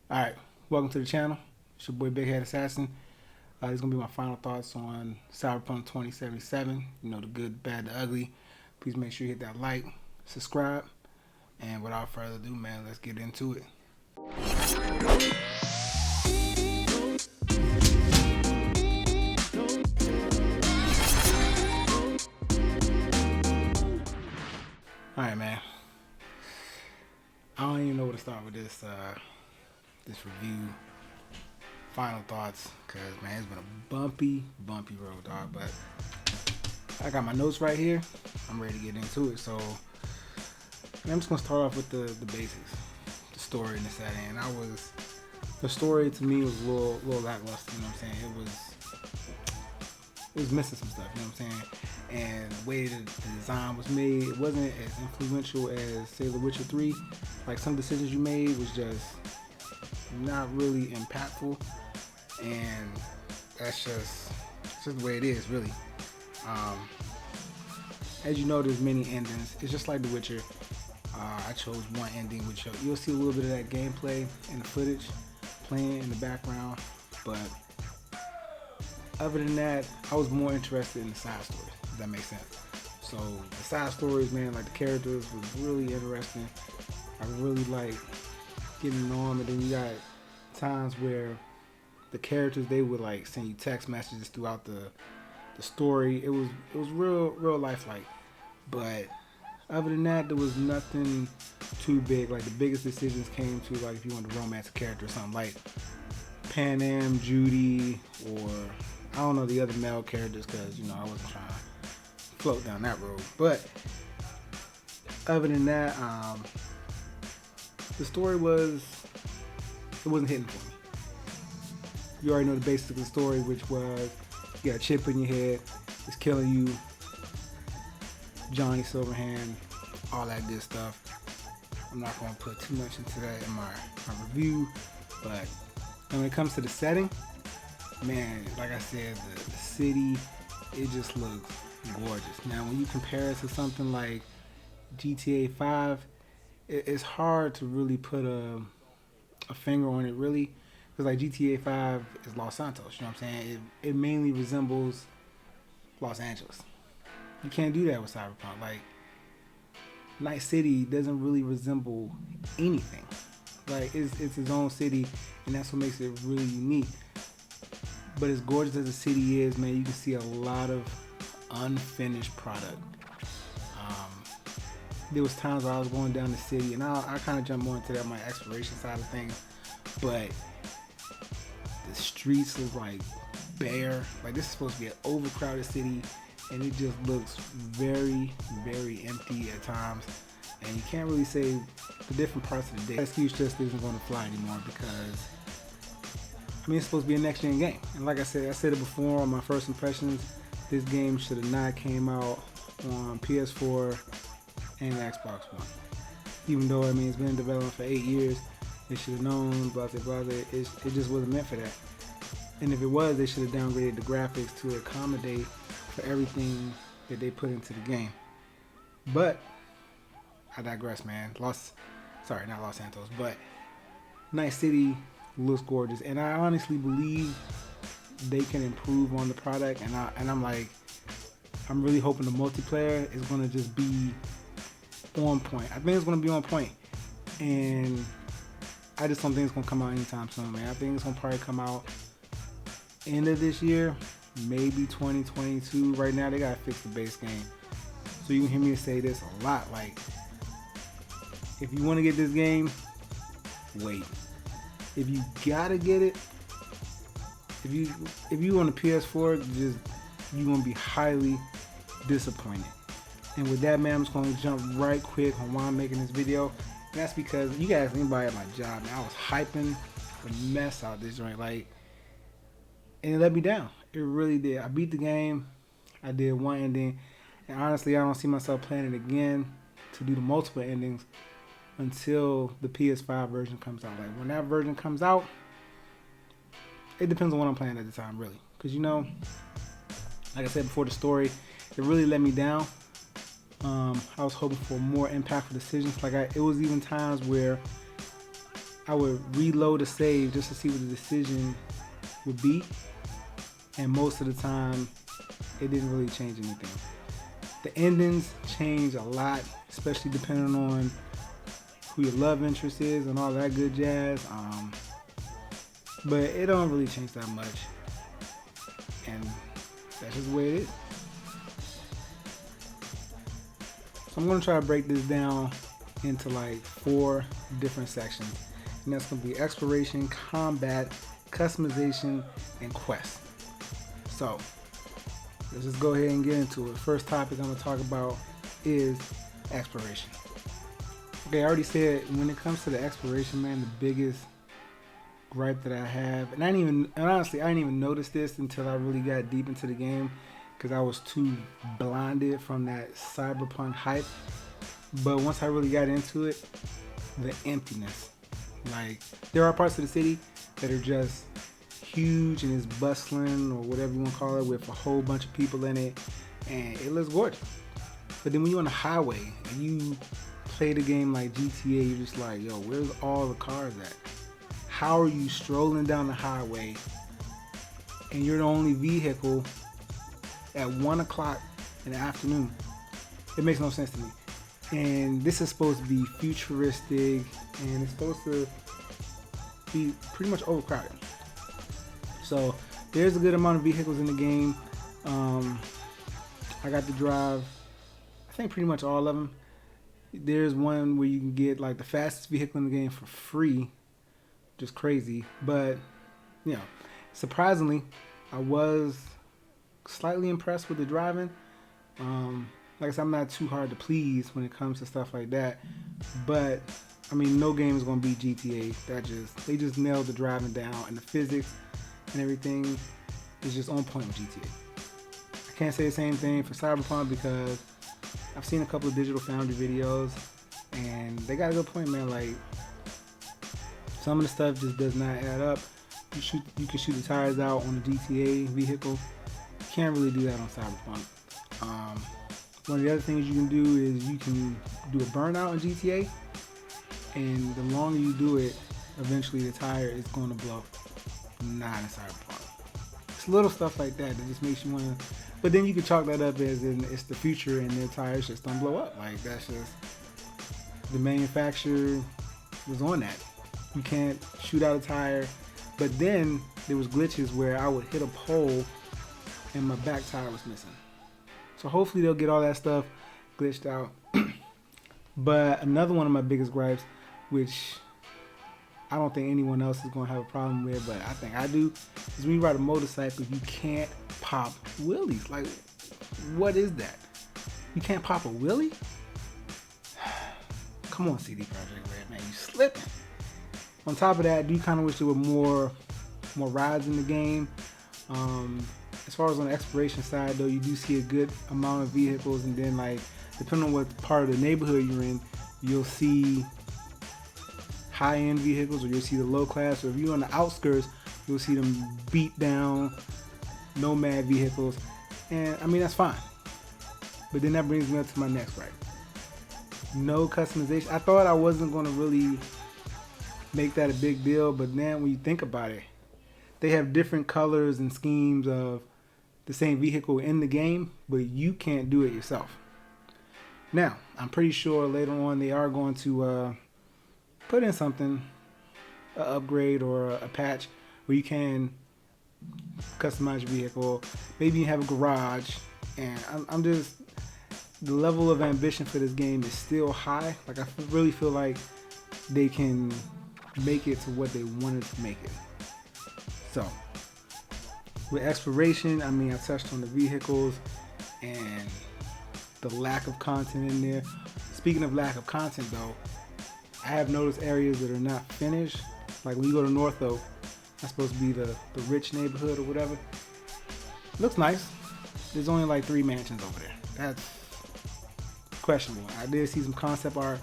Alright, welcome to the channel. It's your boy Big Head Assassin. These are going to be my final thoughts on Cyberpunk 2077. You know, the good, bad, the ugly. Please make sure you hit that like, subscribe, and without further ado, man, let's get into it. Alright, man. I don't even know where to start with this review. Final thoughts, because man, it's been a bumpy road, dog. But I got my notes right here. I'm ready to get into it. So I'm just gonna start off with the basics, the story and the setting. The story to me was a little lackluster. You know what I'm saying? It was missing some stuff. You know what I'm saying? And the way the design was made, it wasn't as influential as, say, The Witcher 3. Like, some decisions you made was just not really impactful, and that's just the way it is, really. As you know, there's many endings. It's just like The Witcher. I chose one ending, which you'll see a little bit of that gameplay and the footage playing in the background, but other than that, I was more interested in the side stories, if that makes sense. So the side stories, man, like the characters was really interesting. I really like getting to know them, and then you got times where the characters, they would like send you text messages throughout the story. It was real lifelike. But other than that, there was nothing too big. Like, the biggest decisions came to, like, if you wanted to romance a character or something, like Pan Am, Judy, or I don't know the other male characters, because, you know, I wasn't trying to float down that road. But other than that, the story wasn't hitting for me. You already know the basics of the story, which was you got a chip in your head, it's killing you, Johnny Silverhand, all that good stuff. I'm not going to put too much into that in my review, but when it comes to the setting, man, like I said, the city, it just looks gorgeous. Now, when you compare it to something like GTA 5, it's hard to really put a finger on it, really, because like GTA 5 is Los Santos, you know what I'm saying? It mainly resembles Los Angeles. You can't do that with Cyberpunk. Like, Night City doesn't really resemble anything. Like, it's its own city, and that's what makes it really unique. But as gorgeous as the city is, man, you can see a lot of unfinished product. There was times where I was going down the city, and I kind of jump more into that, my exploration side of things, but the streets look like bare. Like, this is supposed to be an overcrowded city, and it just looks very empty at times, and you can't really say the different parts of the day. That excuse just isn't going to fly anymore, because I mean, it's supposed to be a next gen game, and like I said it before on my first impressions, this game should have not came out on PS4 and Xbox One. Even though, I mean, it's been in development for 8 years, they should have known, blah blah blah. It just wasn't meant for that. And if it was, they should have downgraded the graphics to accommodate for everything that they put into the game. But I digress, man. Not Los Santos, but Night City looks gorgeous, and I honestly believe they can improve on the product. And I'm really hoping the multiplayer is gonna just be on point. I think it's gonna be on point, and I just don't think it's gonna come out anytime soon, man. I think it's gonna probably come out end of this year, maybe 2022. Right now, they gotta fix the base game. So you can hear me say this a lot. Like, if you want to get this game, wait. If you gotta get it, if you on the PS4, you're gonna be highly disappointed. And with that, man, I'm just gonna jump right quick on why I'm making this video. And that's because you guys, anybody at my job, man, I was hyping the mess out of this joint, like, and it let me down. It really did. I beat the game. I did one ending, and honestly, I don't see myself playing it again to do the multiple endings until the PS5 version comes out. Like, when that version comes out, it depends on what I'm playing at the time, really. Because, you know, like I said before, the story, it really let me down. I was hoping for more impactful decisions. Like, it was even times where I would reload a save just to see what the decision would be, and most of the time it didn't really change anything. The endings change a lot, especially depending on who your love interest is and all that good jazz. But it don't really change that much, and that's just the way it is. So I'm gonna try to break this down into like 4 different sections, and that's gonna be exploration, combat, customization, and quest. So let's just go ahead and get into it. First topic I'm gonna talk about is exploration. Okay, I already said when it comes to the exploration, man, the biggest gripe that I have, and honestly I didn't even notice this until I really got deep into the game, because I was too blinded from that Cyberpunk hype. But once I really got into it, the emptiness. Like, there are parts of the city that are just huge and it's bustling, or whatever you want to call it, with a whole bunch of people in it, and it looks gorgeous. But then when you're on the highway and you play the game like GTA, you're just like, yo, where's all the cars at? How are you strolling down the highway and you're the only vehicle at 1 o'clock in the afternoon? It makes no sense to me. And this is supposed to be futuristic, and it's supposed to be pretty much overcrowded. So there's a good amount of vehicles in the game. I got to drive, I think, pretty much all of them. There's one where you can get like the fastest vehicle in the game for free, just crazy. But you know, surprisingly, I was slightly impressed with the driving. Like I said, I'm not too hard to please when it comes to stuff like that. But I mean, no game is gonna beat GTA. They just nailed the driving down, and the physics and everything is just on point with GTA. I can't say the same thing for Cyberpunk, because I've seen a couple of Digital Foundry videos, and they got a good point, man. Like, some of the stuff just does not add up. You can shoot the tires out on the GTA vehicle. You can't really do that on Cyberpunk. One of the other things you can do is you can do a burnout in GTA, and the longer you do it, eventually the tire is going to blow. Not in Cyberpunk. It's little stuff like that that just makes you want to. But then you can chalk that up as in it's the future and their tires just don't blow up. Like, that's just, the manufacturer was on that. You can't shoot out a tire. But then there was glitches where I would hit a pole and my back tire was missing. So hopefully they'll get all that stuff glitched out. But another one of my biggest gripes, which I don't think anyone else is going to have a problem with, but I think I do, is when you ride a motorcycle, you can't pop wheelies. Like, what is that? You can't pop a wheelie? Come on, CD Projekt Red, man, you slipping. On top of that, I do kind of wish there were more rides in the game. As far as on the exploration side, though, you do see a good amount of vehicles, and then, like, depending on what part of the neighborhood you're in, you'll see high-end vehicles, or you'll see the low class, or if you're on the outskirts, you'll see them beat down nomad vehicles. And I mean, that's fine. But then that brings me up to my next gripe. No customization. I thought I wasn't going to really make that a big deal, but then when you think about it, they have different colors and schemes of the same vehicle in the game, but you can't do it yourself. Now, I'm pretty sure later on they are going to put in something, an upgrade or a patch, where you can customize your vehicle. Maybe you have a garage, and I'm just, the level of ambition for this game is still high. Like, I really feel like they can make it to what they wanted to make it. So, with exploration, I mean, I touched on the vehicles and the lack of content in there. Speaking of lack of content, though, I have noticed areas that are not finished. Like when you go to North Oak, that's supposed to be the rich neighborhood or whatever. It looks nice. There's only like 3 mansions over there. That's questionable. I did see some concept art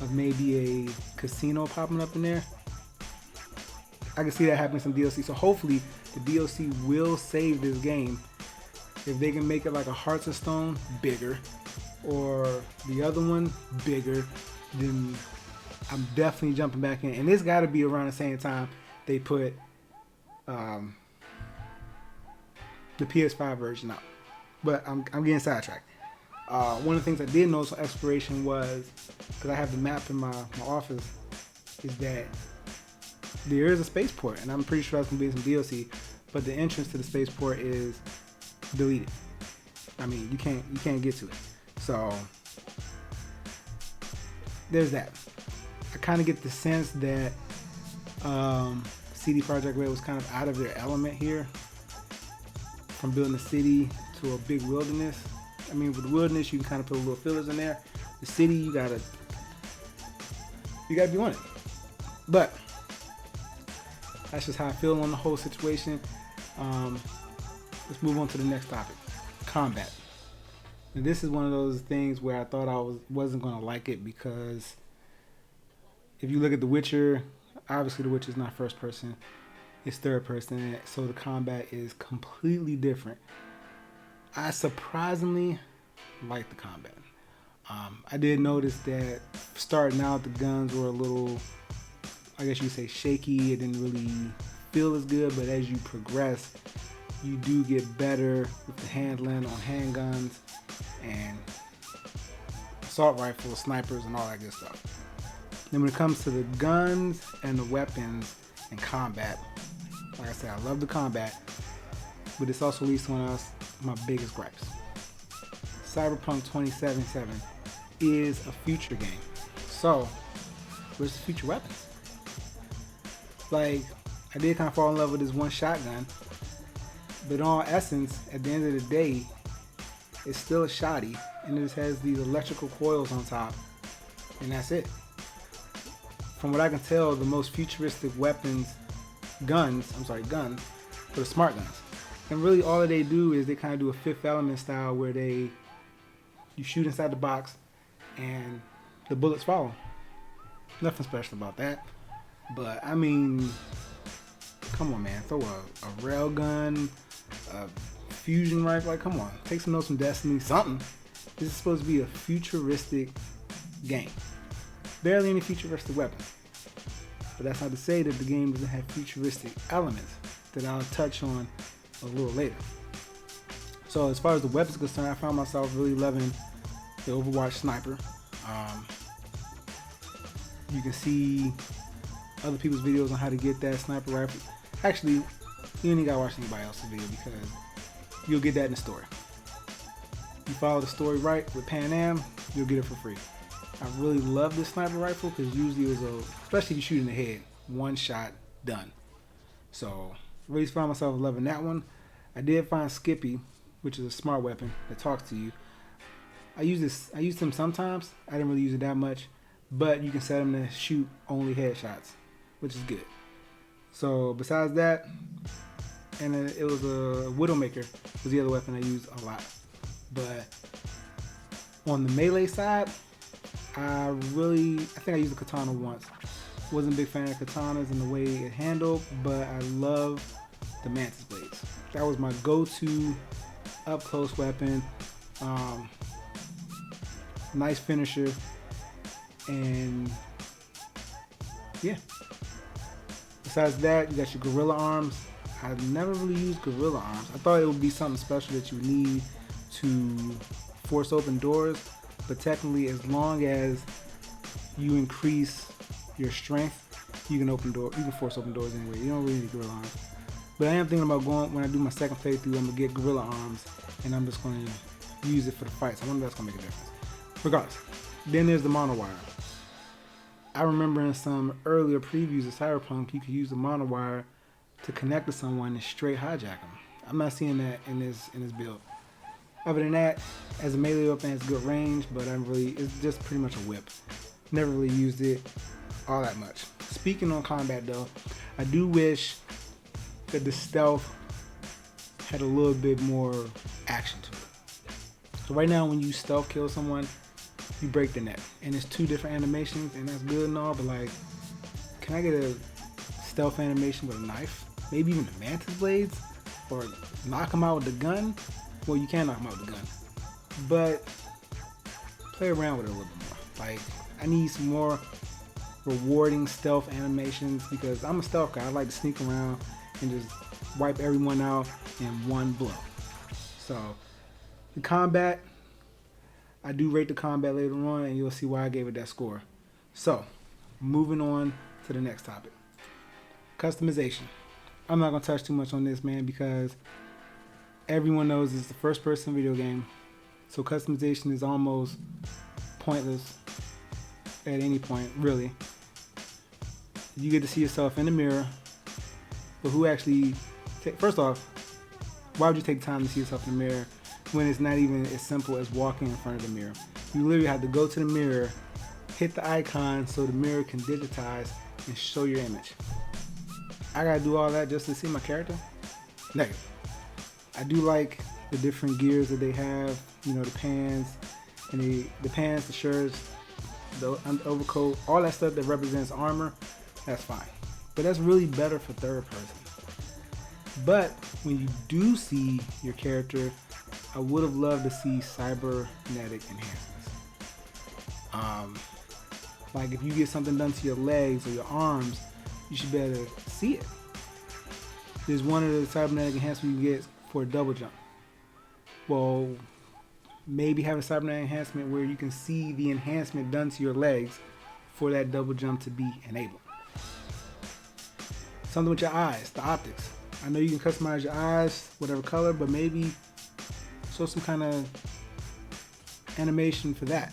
of maybe a casino popping up in there. I can see that happening in some DLC. So hopefully the DLC will save this game. If they can make it like a Hearts of Stone, bigger, or the other one, bigger, then I'm definitely jumping back in, and it's got to be around the same time they put the PS5 version out. But I'm getting sidetracked. One of the things I did notice on exploration was, because I have the map in my office, is that there is a spaceport, and I'm pretty sure that's gonna be some DLC. But the entrance to the spaceport is deleted. I mean, you can't get to it. So there's that. I kind of get the sense that CD Projekt Red was kind of out of their element here, from building a city to a big wilderness. I mean, with the wilderness, you can kind of put a little fillers in there. The city, you gotta be on it. But that's just how I feel on the whole situation. Let's move on to the next topic: combat. And this is one of those things where I thought I wasn't gonna like it, because if you look at The Witcher, obviously The Witcher is not first person, it's third person, so the combat is completely different. I surprisingly like the combat. I did notice that starting out the guns were a little, I guess you could say, shaky. It didn't really feel as good, but as you progress, you do get better with the handling on handguns and assault rifles, snipers, and all that good stuff. Then when it comes to the guns and the weapons and combat, like I said, I love the combat, but this also leads to one of my biggest gripes. Cyberpunk2077 is a future game. So, where's the future weapons? Like, I did kind of fall in love with this one shotgun, but in all essence, at the end of the day, it's still a shotty, and it just has these electrical coils on top, and that's it. From what I can tell, the most futuristic guns, for the smart guns. And really all that they do is they kind of do a Fifth Element style, where you shoot inside the box and the bullets follow. Nothing special about that. But I mean, come on, man. Throw a rail gun, a fusion rifle. Like, come on. Take some notes from Destiny, something. This is supposed to be a futuristic game. Barely any futuristic weapons. But that's not to say that the game doesn't have futuristic elements that I'll touch on a little later. So as far as the weapons concerned, I found myself really loving the Overwatch sniper. You can see other people's videos on how to get that sniper rifle. Actually, you don't even gotta watch anybody else's video, because you'll get that in the story. You follow the story right with Pan Am, you'll get it for free. I really love this sniper rifle, because usually especially if you shoot in the head, one shot, done. So really found myself loving that one. I did find Skippy, which is a smart weapon that talks to you. I use him sometimes. I didn't really use it that much, but you can set him to shoot only headshots, which is good. So besides that, and it was a Widowmaker was the other weapon I used a lot. But on the melee side, I think I used a katana once. Wasn't a big fan of katanas and the way it handled, but I love the mantis blades. That was my go-to up close weapon. Nice finisher, and yeah. Besides that, you got your gorilla arms. I've never really used gorilla arms. I thought it would be something special that you need to force open doors, but technically, as long as you increase your strength, you can force open doors anyway. You don't really need gorilla arms. But I am thinking about when I do my second playthrough, I'm gonna get gorilla arms, and I'm just gonna use it for the fights. I wonder if that's gonna make a difference. Regardless, then there's the monowire. I remember in some earlier previews of Cyberpunk, you could use the monowire to connect to someone and straight hijack them. I'm not seeing that in this build. Other than that, as a melee weapon, it has good range, but it's just pretty much a whip. Never really used it all that much. Speaking on combat though, I do wish that the stealth had a little bit more action to it. So right now, when you stealth kill someone, you break the neck, and it's 2 different animations, and that's good and all, but like, can I get a stealth animation with a knife? Maybe even the mantis blades? Or knock them out with the gun? Well, you can knock them out with the gun, but play around with it a little bit more. Like, I need some more rewarding stealth animations because I'm a stealth guy. I like to sneak around and just wipe everyone out in one blow. So the combat, I do rate the combat later on, and you'll see why I gave it that score. So moving on to the next topic, customization. I'm not gonna touch too much on this, man, because everyone knows it's the first person video game, so customization is almost pointless at any point, really. You get to see yourself in the mirror, but who actually, first off, why would you take time to see yourself in the mirror when it's not even as simple as walking in front of the mirror? You literally have to go to the mirror, hit the icon so the mirror can digitize and show your image. I gotta do all that just to see my character? Negative. I do like the different gears that they have, you know, the pants, and the pants, the shirts, the overcoat, all that stuff that represents armor, that's fine. But that's really better for third person. But when you do see your character, I would have loved to see cybernetic enhancements. Like if you get something done to your legs or your arms, you should be able to see it. There's one of the cybernetic enhancements you get for a double jump. Well, maybe have a cybernetic enhancement where you can see the enhancement done to your legs for that double jump to be enabled. Something with your eyes, the optics. I know you can customize your eyes, whatever color, but maybe show some kind of animation for that.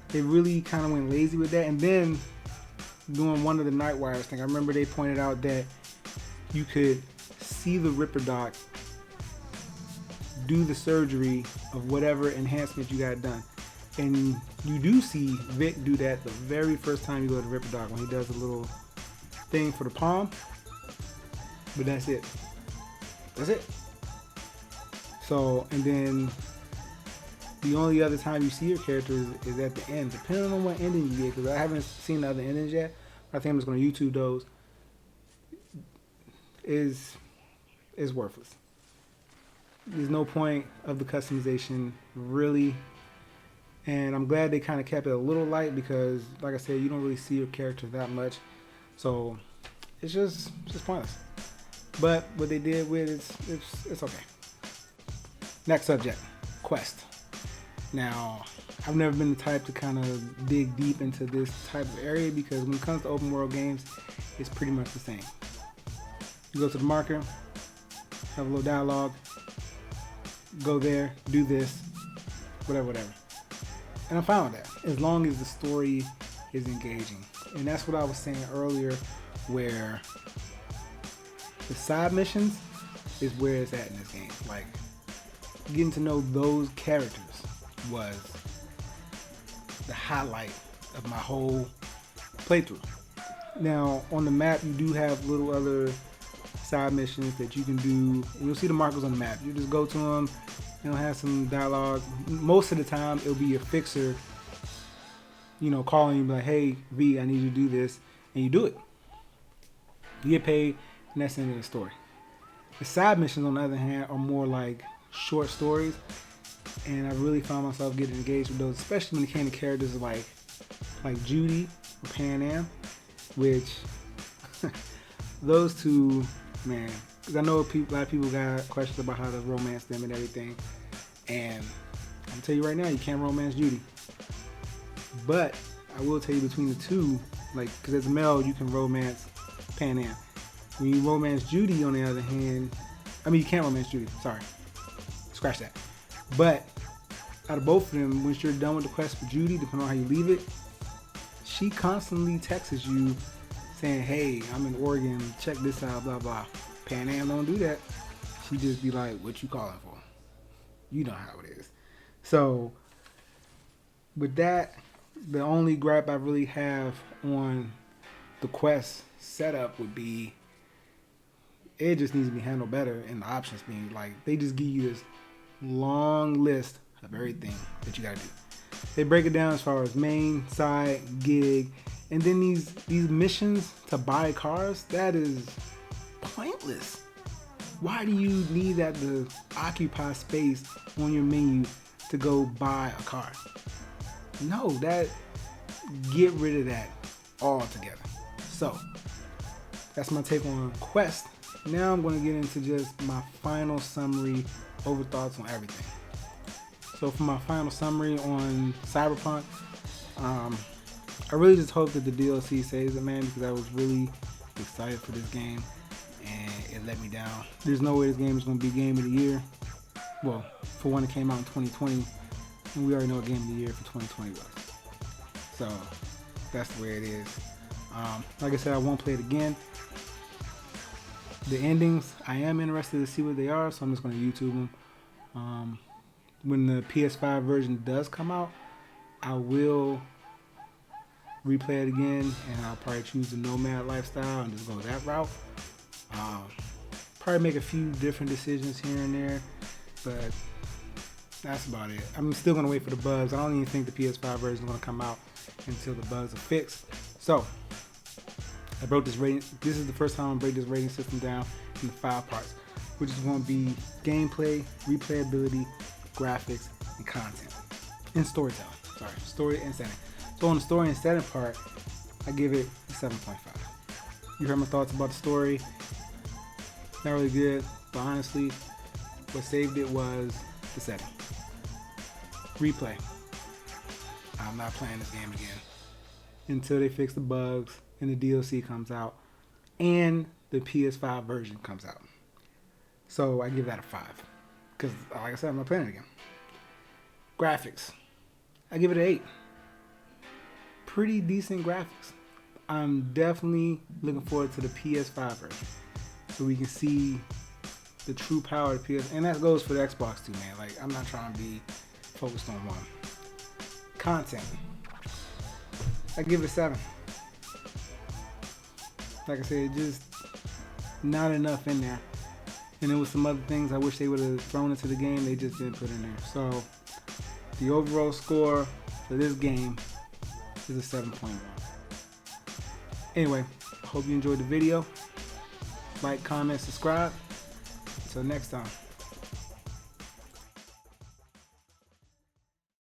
They really kind of went lazy with that. And then doing one of the Night Wires thing, I remember they pointed out that you could see the Ripper Doc do the surgery of whatever enhancement you got done. And you do see Vic do that the very first time you go to Ripper Doc when he does a little thing for the palm. But that's it. That's it. So, and then the only other time you see your character is at the end, depending on what ending you get, because I haven't seen the other endings yet. I think I'm just going to YouTube those. Is worthless. There's no point of the customization, really. And I'm glad they kind of kept it a little light because, like I said, you don't really see your character that much. So, it's just pointless. But what they did with it's okay. Next subject, quest. Now, I've never been the type to kind of dig deep into this type of area because when it comes to open world games, it's pretty much the same. You go to the marker, have a little dialogue, go there, do this, whatever. And I'm fine with that, as long as the story is engaging. And that's what I was saying earlier, where the side missions is where it's at in this game. Like, getting to know those characters was the highlight of my whole playthrough. Now, on the map, you do have little other side missions that you can do. And you'll see the markers on the map. You just go to them, you'll have some dialogue. Most of the time, it'll be a fixer, you know, calling you like, hey, V, I need you to do this. And you do it. You get paid, and that's the end of the story. The side missions, on the other hand, are more like short stories. And I really found myself getting engaged with those, especially when it came to characters like Judy or Pan Am, which those two, man, because I know a lot of people got questions about how to romance them and everything. And I'm tell you right now, you can't romance Judy. But I will tell you between the two, like, because as a male, you can romance Pan Am. When you romance Judy, on the other hand, I mean, you can't romance Judy, sorry. Scratch that. But out of both of them, once you're done with the quest for Judy, depending on how you leave it, she constantly texts you saying, hey, I'm in Oregon, check this out, blah, blah. Pan Am don't do that. She just be like, what you calling for? You know how it is. So, with that, the only gripe I really have on the quest setup would be, it just needs to be handled better, and the options being like, they just give you this long list of everything that you gotta do. They break it down as far as main, side, gig, and then these missions to buy cars, that is pointless. Why do you need that to occupy space on your menu to go buy a car? No, get rid of that all together. So that's my take on Quest. Now I'm going to get into just my final summary, overthoughts on everything. So for my final summary on Cyberpunk, I really just hope that the DLC saves it, man, because I was really excited for this game and it let me down. There's no way this game is going to be Game of the Year. Well, for one, it came out in 2020, and we already know what Game of the Year for 2020 was. So that's the way it is. Like I said, I won't play it again. The endings, I am interested to see what they are, so I'm just going to YouTube them. When the PS5 version does come out, I will replay it again, and I'll probably choose the Nomad lifestyle and just go that route. Probably make a few different decisions here and there, but that's about it. I'm still going to wait for the bugs. I don't even think the PS5 version is going to come out until the bugs are fixed. So I broke this rating. This is the first time I break this rating system down into 5 parts, which is going to be gameplay, replayability, graphics, and content, and storytelling. Sorry, story and setting. So on the story and setting part, I give it a 7.5. You heard my thoughts about the story. Not really good, but honestly, what saved it was the setting. Replay. I'm not playing this game again until they fix the bugs and the DLC comes out and the PS5 version comes out. So I give that a 5 because, like I said, I'm not playing it again. Graphics, I give it an 8. Pretty decent graphics. I'm definitely looking forward to the PS5 version so we can see the true power of the PS. And that goes for the Xbox too, man. Like, I'm not trying to be focused on one. Content, I give it a 7. Like I said, just not enough in there. And there was some other things I wish they would have thrown into the game. They just didn't put in there. So the overall score for this game is a 7.1. Anyway, I hope you enjoyed the video. Like, comment, subscribe. Until next time.